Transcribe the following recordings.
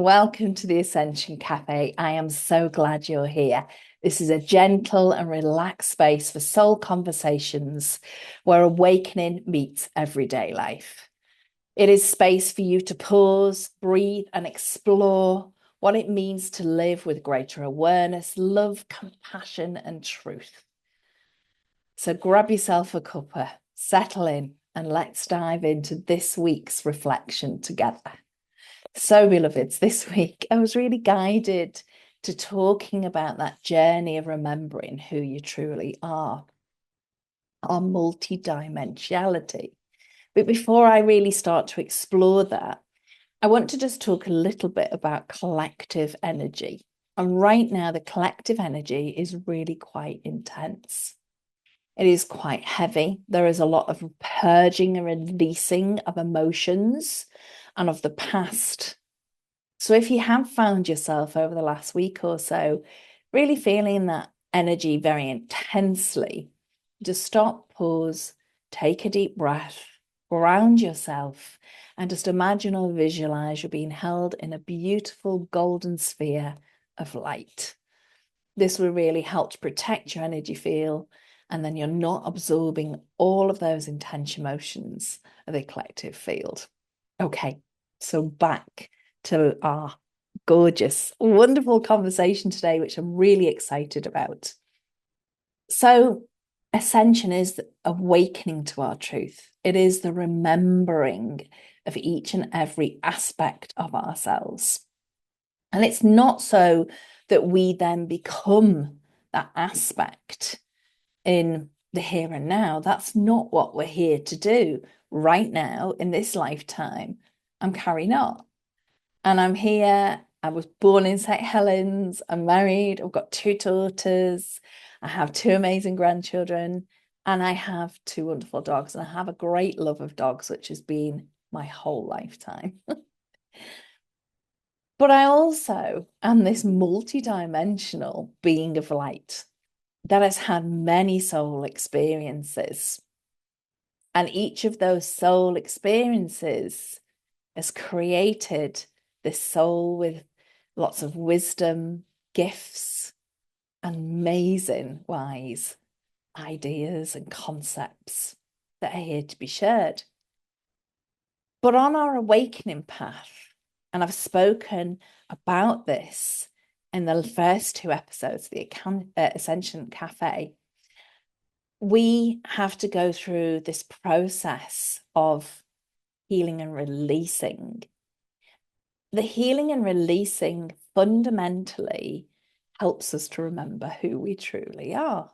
welcome to the Ascension Café. I am so glad you're here. This is a gentle and relaxed space for soul conversations where awakening meets everyday life. It is space for you to pause, breathe, and explore what it means to live with greater awareness, love, compassion, and truth. So grab yourself a cuppa, settle in, and let's dive into this week's reflection together. So, beloveds, this week I was really guided to talking about that journey of remembering who you truly are, our multidimensionality. But before I really start to explore that, I want to just talk a little bit about collective energy. And right now, the collective energy is really quite intense. It is quite heavy. There is a lot of purging and releasing of emotions and of the past. So if you have found yourself over the last week or so really feeling that energy very intensely, just stop, pause, take a deep breath, ground yourself, and just imagine or visualize you're being held in a beautiful golden sphere of light. This will really help to protect your energy field, and then you're not absorbing all of those intense emotions of the collective field. Okay, so back to our gorgeous, wonderful conversation today, which I'm really excited about. So, Ascension is the awakening to our truth. It is the remembering of each and every aspect of ourselves. And it's not so that we then become that aspect in the here and now. That's not what we're here to do right now in this lifetime. I'm Carrie X. And I'm here. I was born in St. Helens. I'm married. I've got two daughters. I have two amazing grandchildren. And I have two wonderful dogs. And I have a great love of dogs, which has been my whole lifetime. But I also am this multidimensional being of light that has had many soul experiences. And each of those soul experiences has created this soul with lots of wisdom, gifts, and amazing wise ideas and concepts that are here to be shared. But on our awakening path, and I've spoken about this in the first two episodes of the Ascension Café, we have to go through this process of healing and releasing. The healing and releasing fundamentally helps us to remember who we truly are.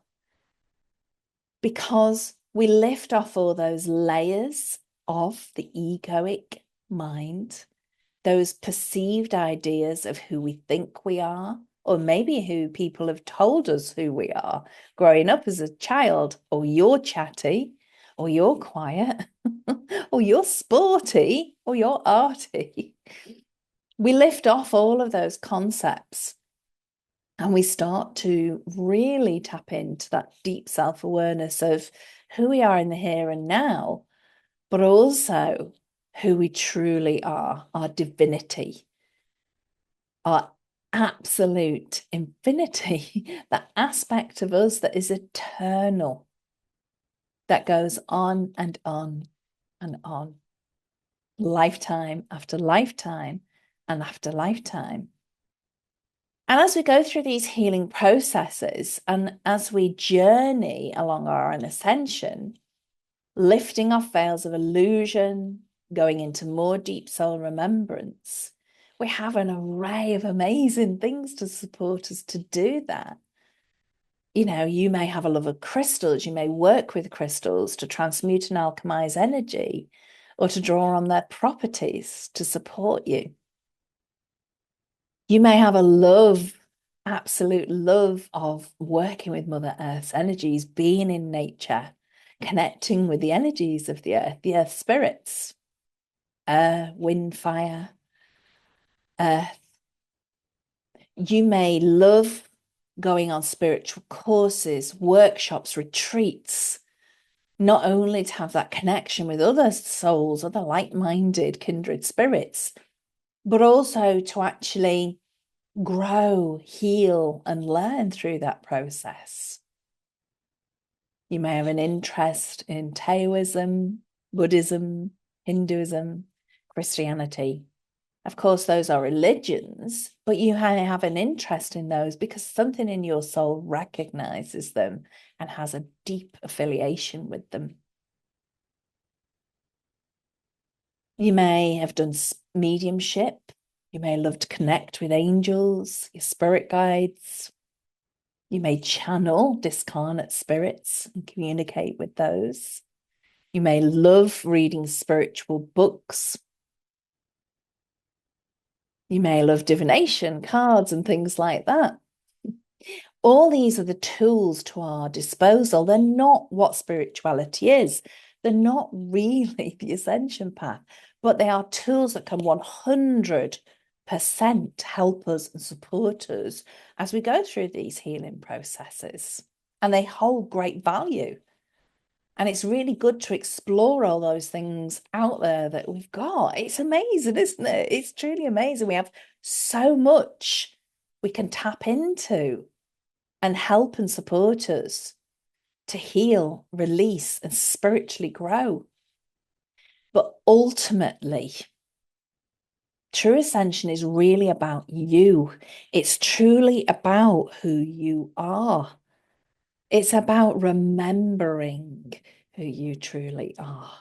Because we lift off all those layers of the egoic mind, those perceived ideas of who we think we are, or maybe who people have told us who we are growing up as a child. Or you're chatty, or you're quiet, or you're sporty, or you're arty. We lift off all of those concepts and we start to really tap into that deep self-awareness of who we are in the here and now, but also who we truly are, our divinity, our absolute infinity, that aspect of us that is eternal, that goes on and on and on, lifetime after lifetime and after lifetime. And as we go through these healing processes and as we journey along our own ascension, lifting off veils of illusion, going into more deep soul remembrance, we have an array of amazing things to support us to do that. You know, you may have a love of crystals, you may work with crystals to transmute and alchemize energy or to draw on their properties to support you. You may have a love, absolute love of working with Mother Earth's energies, being in nature, connecting with the energies of the earth spirits, air, wind, fire, earth. You may love going on spiritual courses, workshops, retreats, not only to have that connection with other souls, other like-minded kindred spirits, but also to actually grow, heal, and learn through that process. You may have an interest in Taoism, Buddhism, Hinduism, Christianity. Of course, those are religions, but you have an interest in those because something in your soul recognizes them and has a deep affiliation with them. You may have done mediumship. You may love to connect with angels, your spirit guides. You may channel discarnate spirits and communicate with those. You may love reading spiritual books. You may love divination, cards, and things like that. All these are the tools to our disposal. They're not what spirituality is. They're not really the ascension path, but they are tools that can 100% help us and support us as we go through these healing processes. And they hold great value. And it's really good to explore all those things out there that we've got. It's amazing, isn't it? It's truly amazing. We have so much we can tap into and help and support us to heal, release, and spiritually grow. But ultimately, true ascension is really about you. It's truly about who you are. It's about remembering who you truly are.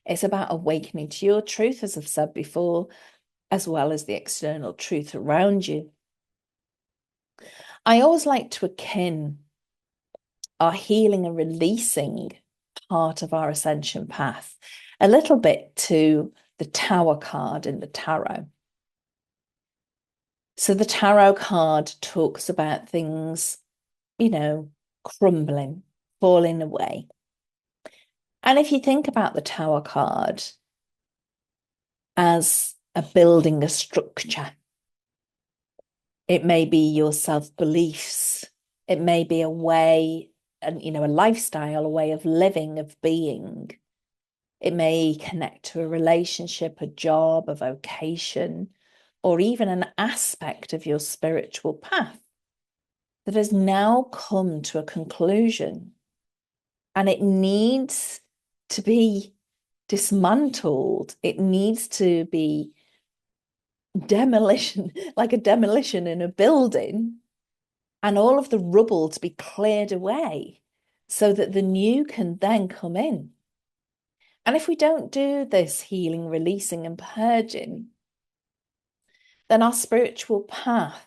It's about awakening to your truth, as I've said before, as well as the external truth around you. I always like to akin our healing and releasing part of our ascension path a little bit to the Tower card in the tarot. So the tarot card talks about things, crumbling, falling away. And if you think about the Tower card as a building, a structure, it may be your self-beliefs, it may be a way, and a lifestyle, a way of living, of being. It may connect to a relationship, a job, a vocation, or even an aspect of your spiritual path that has now come to a conclusion. And it needs to be dismantled. It needs to be demolition, like a demolition in a building, and all of the rubble to be cleared away so that the new can then come in. And if we don't do this healing, releasing, and purging, then our spiritual path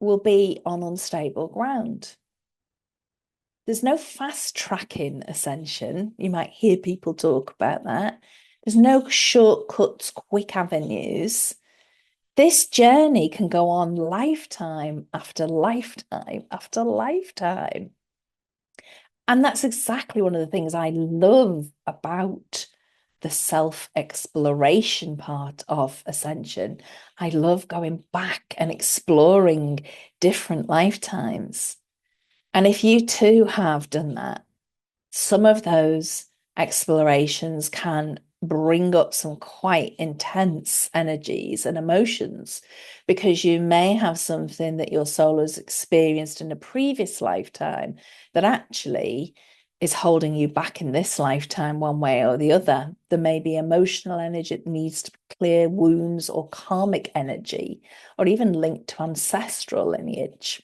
will be on unstable ground. There's no fast tracking ascension. You might hear people talk about that. There's no shortcuts, quick avenues. This journey can go on lifetime after lifetime after lifetime. And that's exactly one of the things I love about the self-exploration part of Ascension. I love going back and exploring different lifetimes. And if you too have done that, some of those explorations can bring up some quite intense energies and emotions because you may have something that your soul has experienced in a previous lifetime that actually is holding you back in this lifetime one way or the other. There may be emotional energy that needs to clear wounds or karmic energy or even linked to ancestral lineage.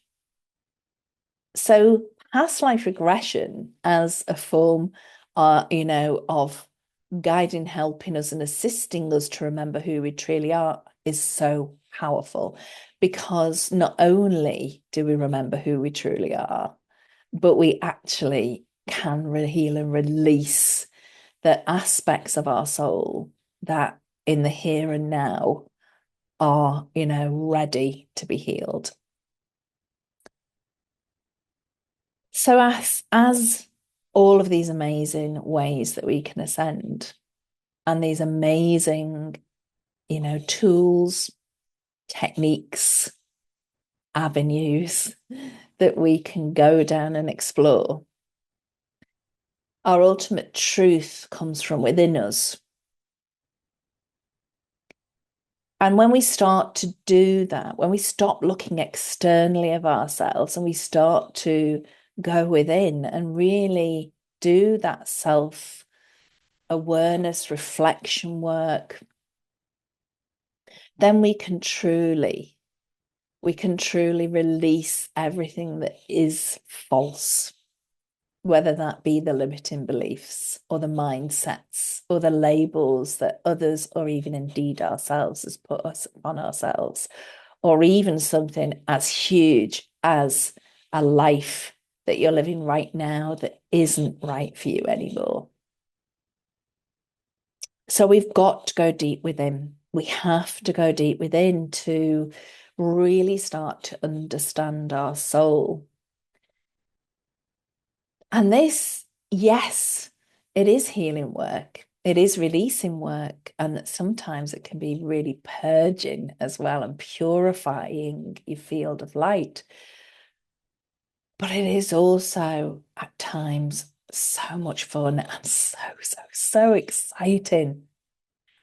So past life regression as a form, of guiding, helping us and assisting us to remember who we truly are is so powerful because not only do we remember who we truly are, but we actually can heal and release the aspects of our soul that in the here and now are, ready to be healed. So as all of these amazing ways that we can ascend and these amazing, tools, techniques, avenues that we can go down and explore, our ultimate truth comes from within us. And when we start to do that, when we stop looking externally of ourselves and we start to go within and really do that self awareness, reflection work, then we can truly release everything that is false, whether that be the limiting beliefs or the mindsets or the labels that others or even indeed ourselves has put us on ourselves, or even something as huge as a life that you're living right now that isn't right for you anymore. So we've got to go deep within. We have to go deep within to really start to understand our soul. And this, yes, it is healing work. It is releasing work. And that sometimes it can be really purging as well and purifying your field of light. But it is also at times so much fun and so exciting.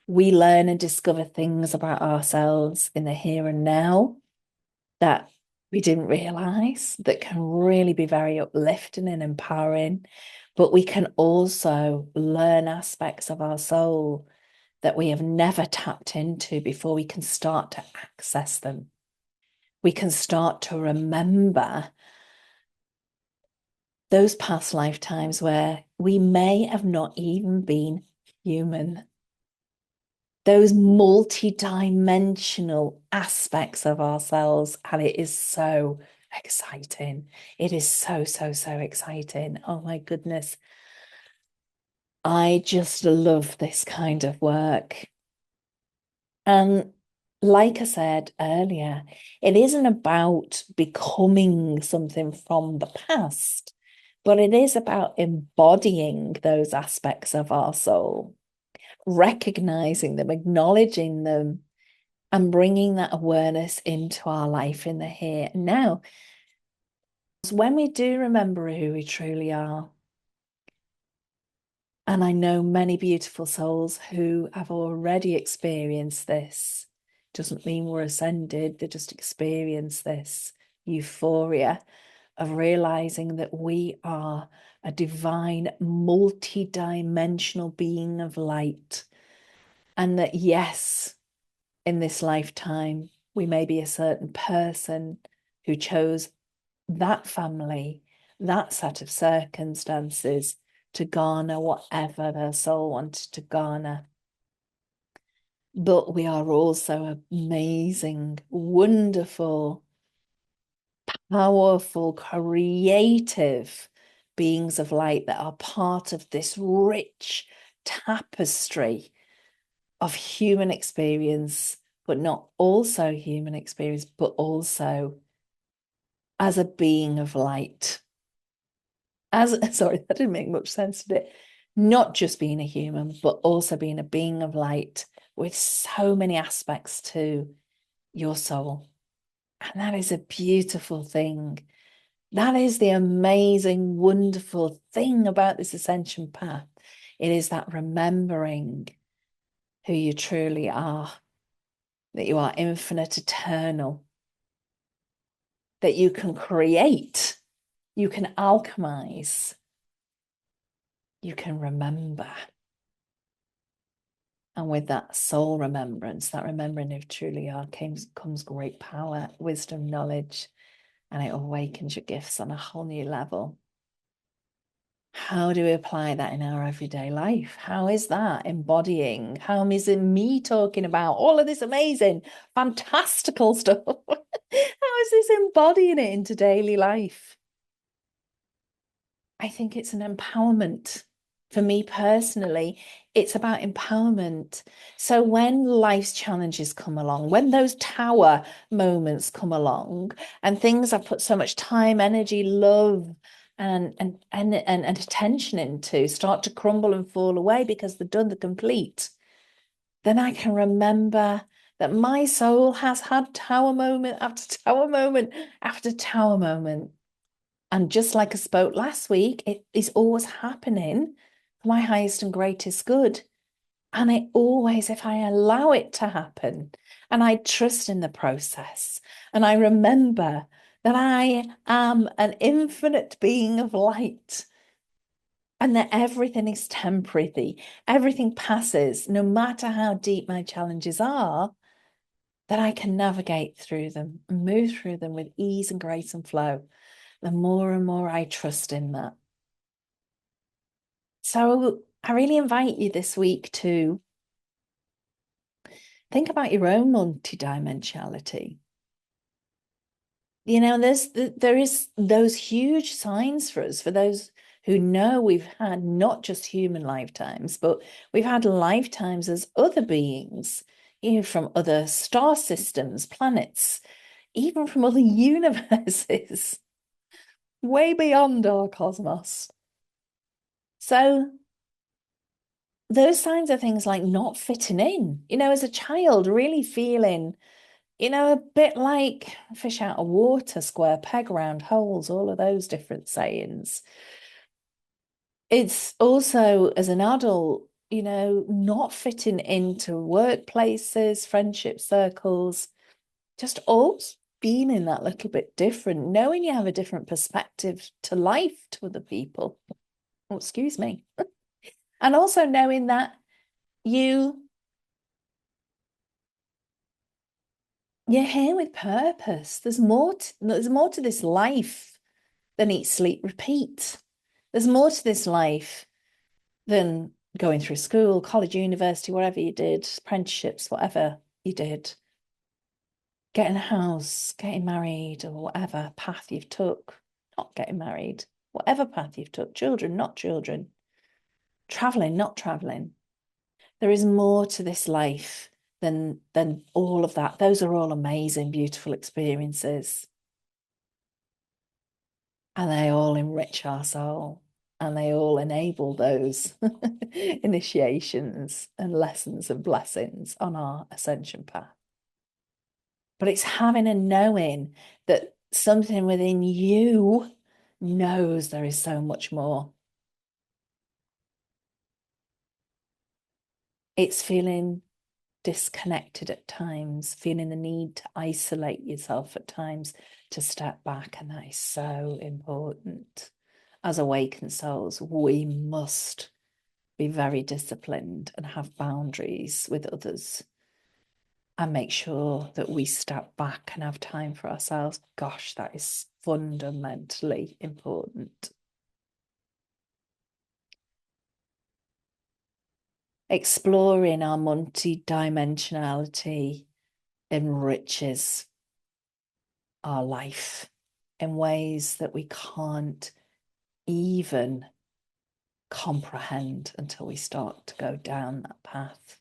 We learn and discover things about ourselves in the here and now that we didn't realize, that can really be very uplifting and empowering. But we can also learn aspects of our soul that we have never tapped into before we can start to access them. We can start to remember those past lifetimes where we may have not even been human. Those multidimensional aspects of ourselves. And it is so exciting. It is so exciting. Oh my goodness. I just love this kind of work. And like I said earlier, it isn't about becoming something from the past, but it is about embodying those aspects of our soul, recognizing them, acknowledging them, and bringing that awareness into our life in the here and now. When we do remember who we truly are, and I know many beautiful souls who have already experienced this, doesn't mean we're ascended, they just experience this euphoria of realizing that we are a divine, multi-dimensional being of light. And that, yes, in this lifetime, we may be a certain person who chose that family, that set of circumstances to garner whatever their soul wanted to garner. But we are also amazing, wonderful, powerful, creative beings of light that are part of this rich tapestry of human experience, but not also human experience, but also as a being of light. Sorry, that didn't make much sense, did it? Not just being a human, but also being a being of light with so many aspects to your soul. And that is a beautiful thing. That is the amazing, wonderful thing about this ascension path. It is that remembering who you truly are, that you are infinite, eternal, that you can create, you can alchemize, you can remember. And with that soul remembrance, that remembering of truly are, comes great power, wisdom, knowledge, and it awakens your gifts on a whole new level. How do we apply that in our everyday life? How is that embodying? How is it me talking about all of this amazing, fantastical stuff? How is this embodying it into daily life? I think it's an empowerment. For me personally, it's about empowerment. So when life's challenges come along, when those tower moments come along, and things I've put so much time, energy, love, and attention into start to crumble and fall away because they're done, they're complete, then I can remember that my soul has had tower moment after tower moment after tower moment. And just like I spoke last week, it is always happening for my highest and greatest good. And it always, if I allow it to happen and I trust in the process, and I remember that I am an infinite being of light and that everything is temporary, everything passes, no matter how deep my challenges are, that I can navigate through them and move through them with ease and grace and flow. The more and more I trust in that. So I really invite you this week to think about your own multidimensionality. There is those huge signs for us, for those who know we've had not just human lifetimes, but we've had lifetimes as other beings, from other star systems, planets, even from other universes, way beyond our cosmos. So those signs are things like not fitting in, as a child, really feeling, a bit like fish out of water, square peg, round holes, all of those different sayings. It's also, as an adult, not fitting into workplaces, friendship circles, just always being in that little bit different, knowing you have a different perspective to life to other people. Oh, excuse me. And also knowing that you you're here with purpose. There's more to this life than eat, sleep, repeat. There's more to this life than going through school, college, university, whatever you did, apprenticeships, whatever you did, getting a house, getting married, or whatever path you've took, not getting married, whatever path you've took, children, not children, traveling, not traveling. There is more to this life than all of that. Those are all amazing, beautiful experiences. And they all enrich our soul and they all enable those initiations and lessons and blessings on our ascension path. But it's having a knowing that something within you knows there is so much more. It's feeling disconnected at times, feeling the need to isolate yourself at times, to step back. And that is so important. As awakened souls, we must be very disciplined and have boundaries with others and make sure that we step back and have time for ourselves. Gosh, that is fundamentally important. Exploring our multidimensionality enriches our life in ways that we can't even comprehend until we start to go down that path.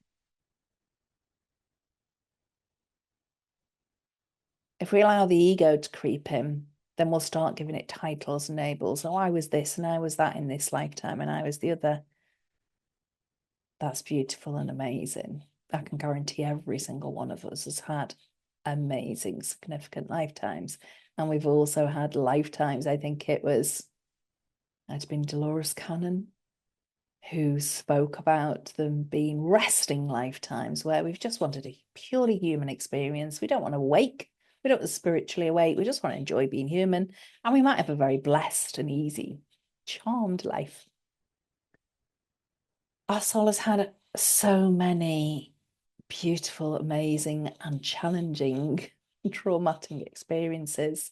If we allow the ego to creep in, then we'll start giving it titles and labels. Oh, I was this and I was that in this lifetime and I was the other. That's beautiful and amazing. I can guarantee every single one of us has had amazing, significant lifetimes. And we've also had lifetimes, I think it's been Dolores Cannon who spoke about them being resting lifetimes where we've just wanted a purely human experience. We don't want to wake. We don't want to spiritually awake. We just want to enjoy being human. And we might have a very blessed and easy, charmed life. Our soul has had so many beautiful, amazing, and challenging, traumatic experiences.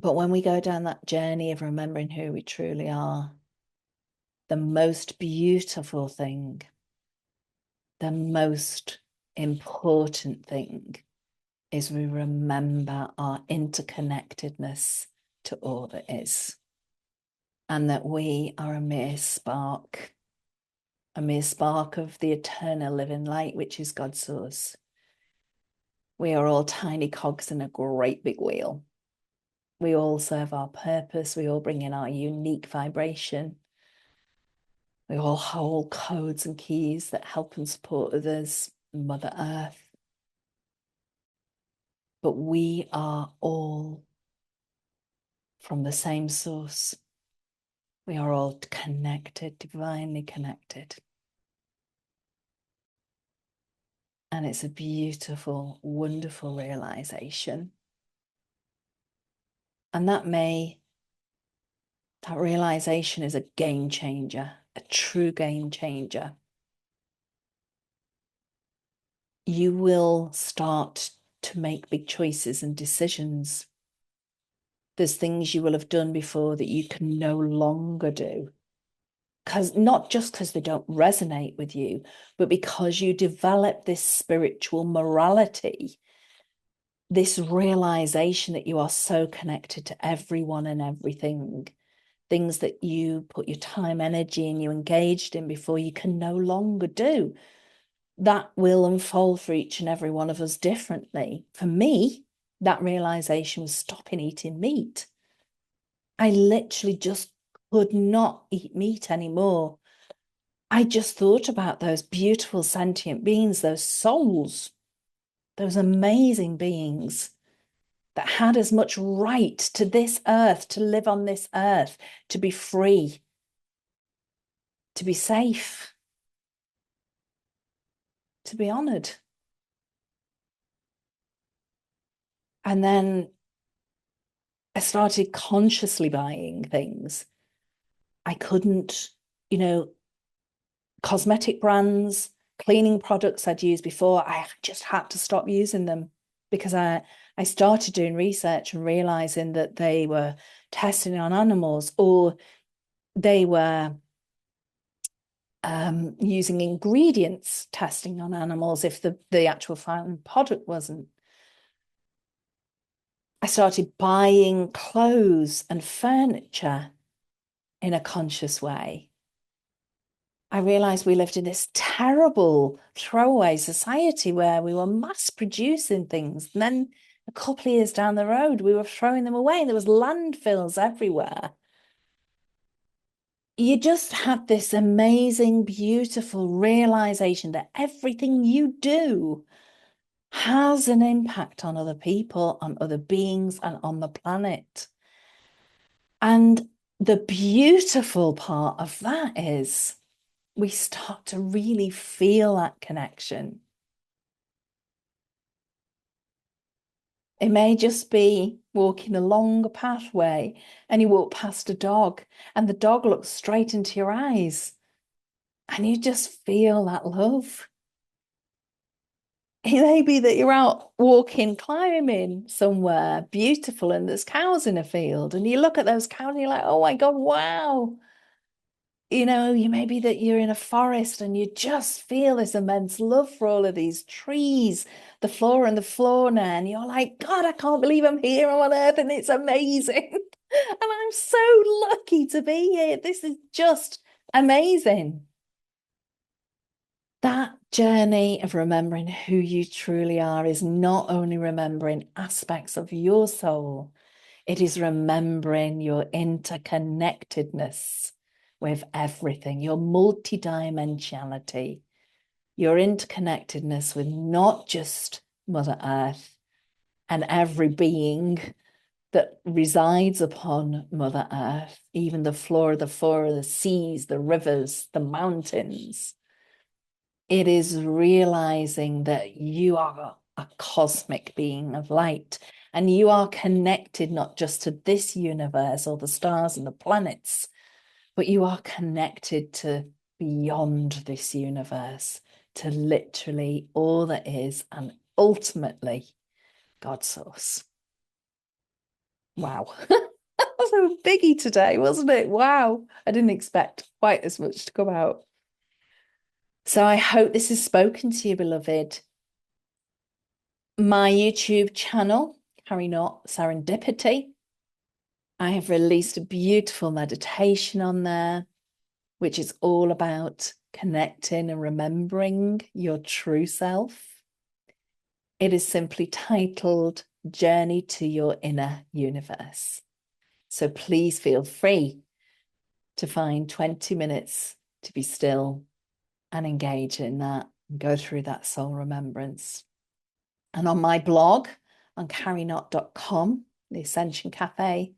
But when we go down that journey of remembering who we truly are, the most beautiful thing, the most important thing is we remember our interconnectedness to all that is, and that we are a mere spark of the eternal living light, which is God's source. We are all tiny cogs in a great big wheel. We all serve our purpose. We all bring in our unique vibration. We all hold codes and keys that help and support others, Mother Earth. But we are all from the same source. We are all connected, divinely connected. And it's a beautiful, wonderful realization. And that realization is a game changer, a true game changer. You will start to make big choices and decisions. There's things you will have done before that you can no longer do. Not just because they don't resonate with you, but because you develop this spiritual morality, this realization that you are so connected to everyone and everything, things that you put your time, energy, and you engaged in before you can no longer do. That will unfold for each and every one of us differently. For me, that realization was stopping eating meat. I literally just could not eat meat anymore. I just thought about those beautiful sentient beings, those souls, those amazing beings that had as much right to this earth, to live on this earth, to be free, to be safe, to be honored. And then I started consciously buying things. I couldn't, cosmetic brands, cleaning products I'd used before, I just had to stop using them because I started doing research and realizing that they were testing on animals, or they were using ingredients testing on animals if the actual final product wasn't. I started buying clothes and furniture in a conscious way. I realized we lived in this terrible throwaway society where we were mass producing things. And then a couple of years down the road, we were throwing them away and there was landfills everywhere. You just had this amazing, beautiful realization that everything you do has an impact on other people, on other beings, and on the planet. And the beautiful part of that is we start to really feel that connection. It may just be walking along a pathway and you walk past a dog and the dog looks straight into your eyes and you just feel that love. It may be that you're out walking, climbing somewhere beautiful and there's cows in a field and you look at those cows and you're like, oh my God, wow. You may be that you're in a forest and you just feel this immense love for all of these trees, the flora and the fauna, and you're like, God, I can't believe I'm here on Earth and it's amazing. And I'm so lucky to be here. This is just amazing. That journey of remembering who you truly are is not only remembering aspects of your soul, it is remembering your interconnectedness with everything, your multidimensionality, your interconnectedness with not just Mother Earth and every being that resides upon Mother Earth, even the flora, the seas, the rivers, the mountains. It is realizing that you are a cosmic being of light and you are connected not just to this universe or the stars and the planets, but you are connected to beyond this universe, to literally all that is, and ultimately God's source. Wow. That was a biggie today, wasn't it? Wow. I didn't expect quite as much to come out. So I hope this has spoken to you, beloved. My YouTube channel, Carrie Not Serendipity. I have released a beautiful meditation on there, which is all about connecting and remembering your true self. It is simply titled Journey to Your Inner Universe. So please feel free to find 20 minutes to be still and engage in that and go through that soul remembrance. And on my blog on carrienot.com, the Ascension Café,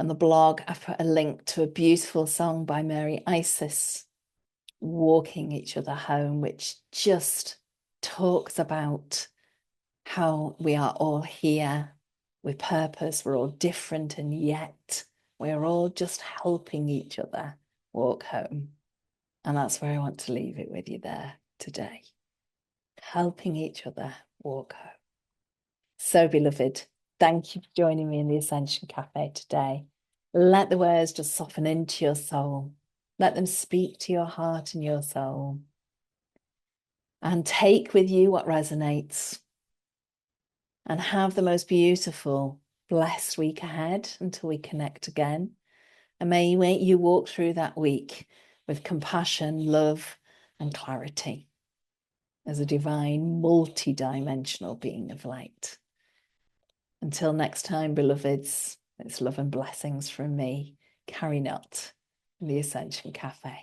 And the blog, I've put a link to a beautiful song by Mary Isis, Walking Each Other Home, which just talks about how we are all here with purpose. We're all different, and yet we're all just helping each other walk home. And that's where I want to leave it with you there today. Helping each other walk home. So, beloved, thank you for joining me in the Ascension Cafe today. Let the words just soften into your soul. Let them speak to your heart and your soul. And take with you what resonates. And have the most beautiful, blessed week ahead until we connect again. And may you walk through that week with compassion, love, and clarity as a divine, multidimensional being of light. Until next time, beloveds, it's love and blessings from me, Carrie X, in the Ascension Café.